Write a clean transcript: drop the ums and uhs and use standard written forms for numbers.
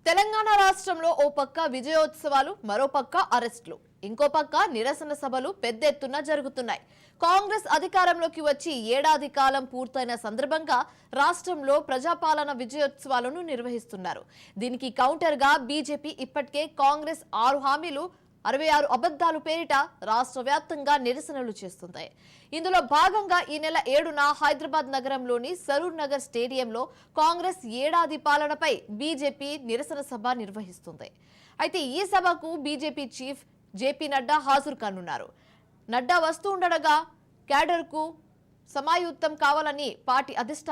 తెలంగాణ రాష్ట్రంలో ఓ పక్క విజయోత్సవాలు మరో పక్క అరెస్టులు ఇంకో పక్క నిరసన సభలు పెద్ద ఎత్తున జరుగుతున్నాయి. కాంగ్రెస్ అధికారంలోకి వచ్చి ఏడాది కాలం పూర్తయిన సందర్భంగా రాష్ట్రంలో ప్రజాపాలన విజయోత్సవాలను నిర్వహిస్తున్నారు. దీనికి కౌంటర్ గా బీజేపీ ఇప్పటికే కాంగ్రెస్ 6 హామీలు 66 అబద్ధాలు పేరిట రాష్ట్ర వ్యాప్తంగా నిరసనలు చేస్తుంది. ఇందులో భాగంగా ఈ నెల 7న హైదరాబాద్ నగరంలోని సరూర్ నగర్ స్టేడియంలో కాంగ్రెస్ ఏడాది పాలనపై బీజేపీ నిరసన సభ నిర్వహిస్తుంది. అయితే ఈ సభకు బీజేపీ చీఫ్ జేపీ నడ్డా హాజరు కానున్నారు. నడ్డా వస్తూ ఉండగా క్యాడర్కు సమాయుత్తం కావాలని పార్టీ అధిష్టానం